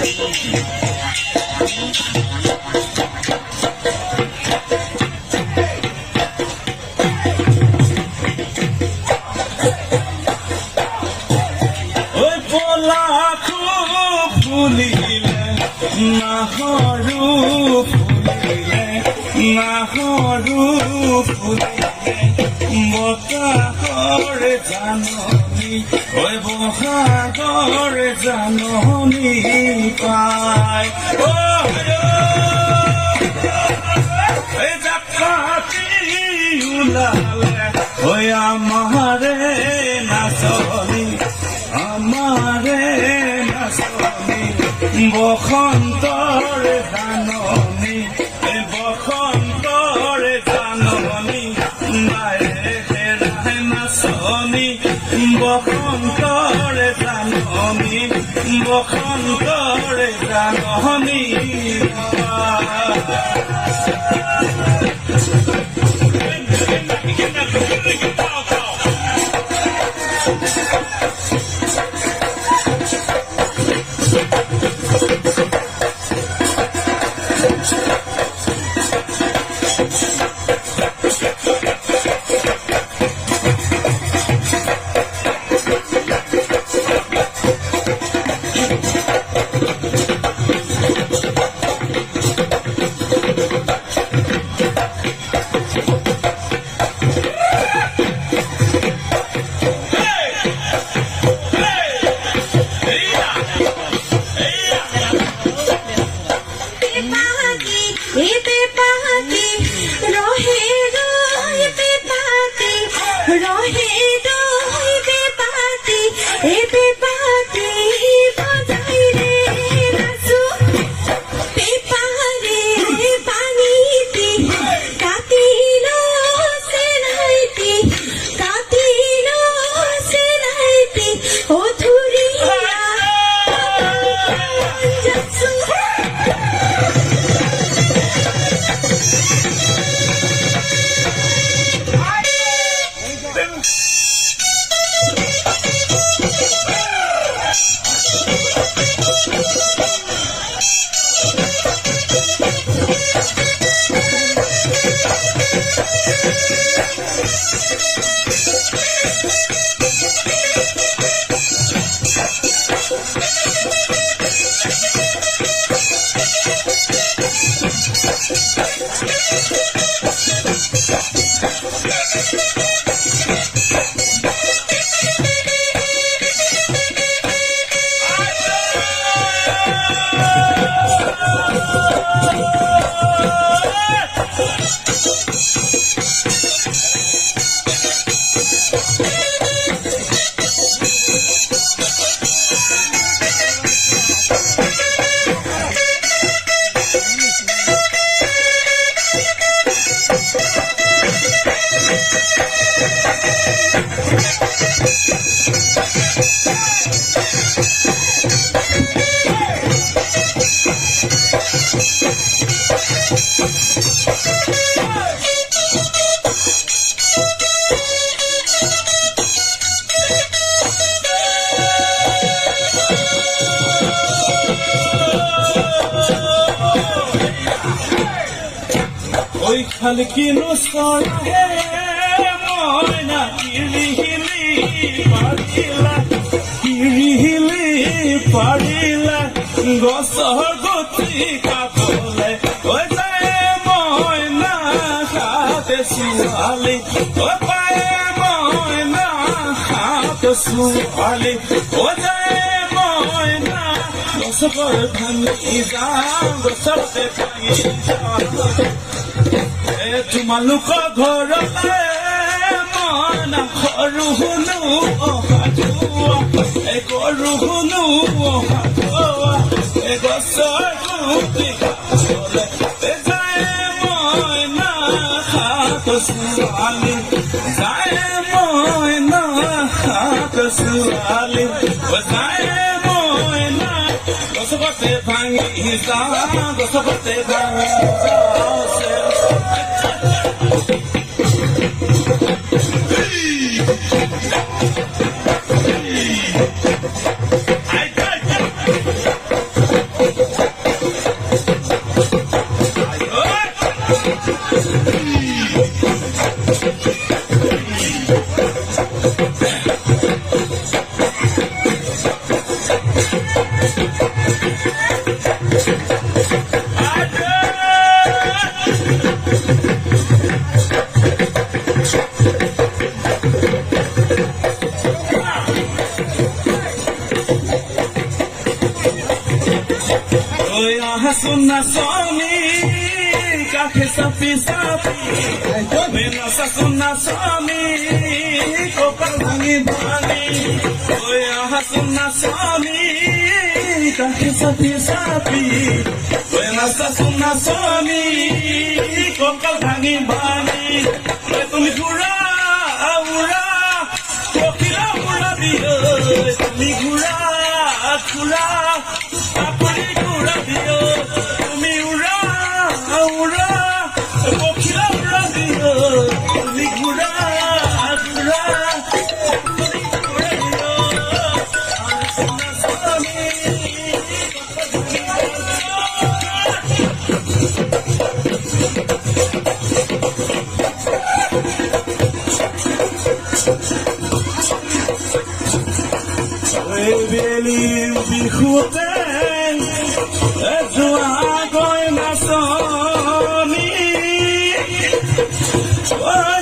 ওই পোলা খুব ফুলিলে নাহরু ফুলিলে নাহরু ফুলিলে বতাহৰ জাননী ওই বহাগৰ জাননী পায় এই জাতি ওলালে ওই আমারে নাচনী আমারে নাচনী বসন্তৰ জাননী বসন্তৰ জাননী নাচনী বসন্তৰ জাননী বসন্তৰ জাননী ওই খালকিনো সরে ময়না কিরিহিলি পারিলা গছৰ গতি কাপলে ওই যায় ময়না হাতে ছোৱালী ওই পায় ময়না হাতে ছোৱালী ওই যায় ময়না গছৰ ভাঙি যাওঁ গছতে ভাঙি যাওঁ তোমালোকৰ ঘৰলে ময়না সৰু শুনো অহা যোৱা গৰু শুনো অহা যোৱা গছৰ গুটি কাষলে যায় ময়না হাত ছোৱালী যায় ময়না হাত ছোৱালী যায় ময়না গছতে ভাঙি যাওঁ গছতে ভাঙি যাওঁ হাসুন নাচনি কাষে চাপি চাপি নাচাচোন নাচনি কপাল ভাঙি ভাঙি হাসুন নাচনি কাষে চাপি চাপি নাচাচোন নাচনি কপাল ভাঙি ভাঙি তুমি ঘূৰা উৰা পখিলা উৰাবি তুমি ঘূৰা ঘূৰা আপুনি ঘূৰাবি তুমি উৰা উৰা পখিলা উৰাবি তুমি ঘূৰা ঘূৰা আপুনি ঘূৰাবি বেলি বিহুতে যোৱা গৈ নাচনি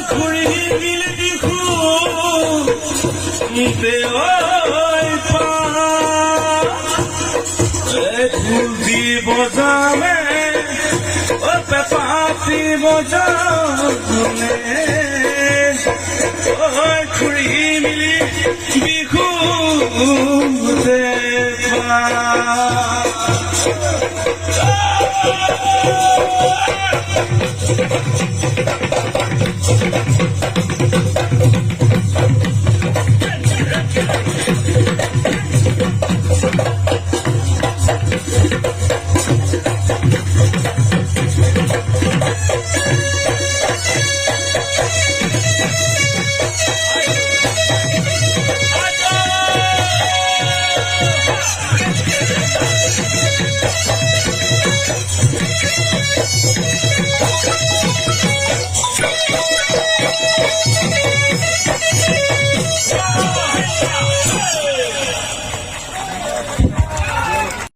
ঘূৰি বিলি বিহু খুজি বজাবে পেপাতি বজাবনে ঘূৰি মিলি বিহু দেৱা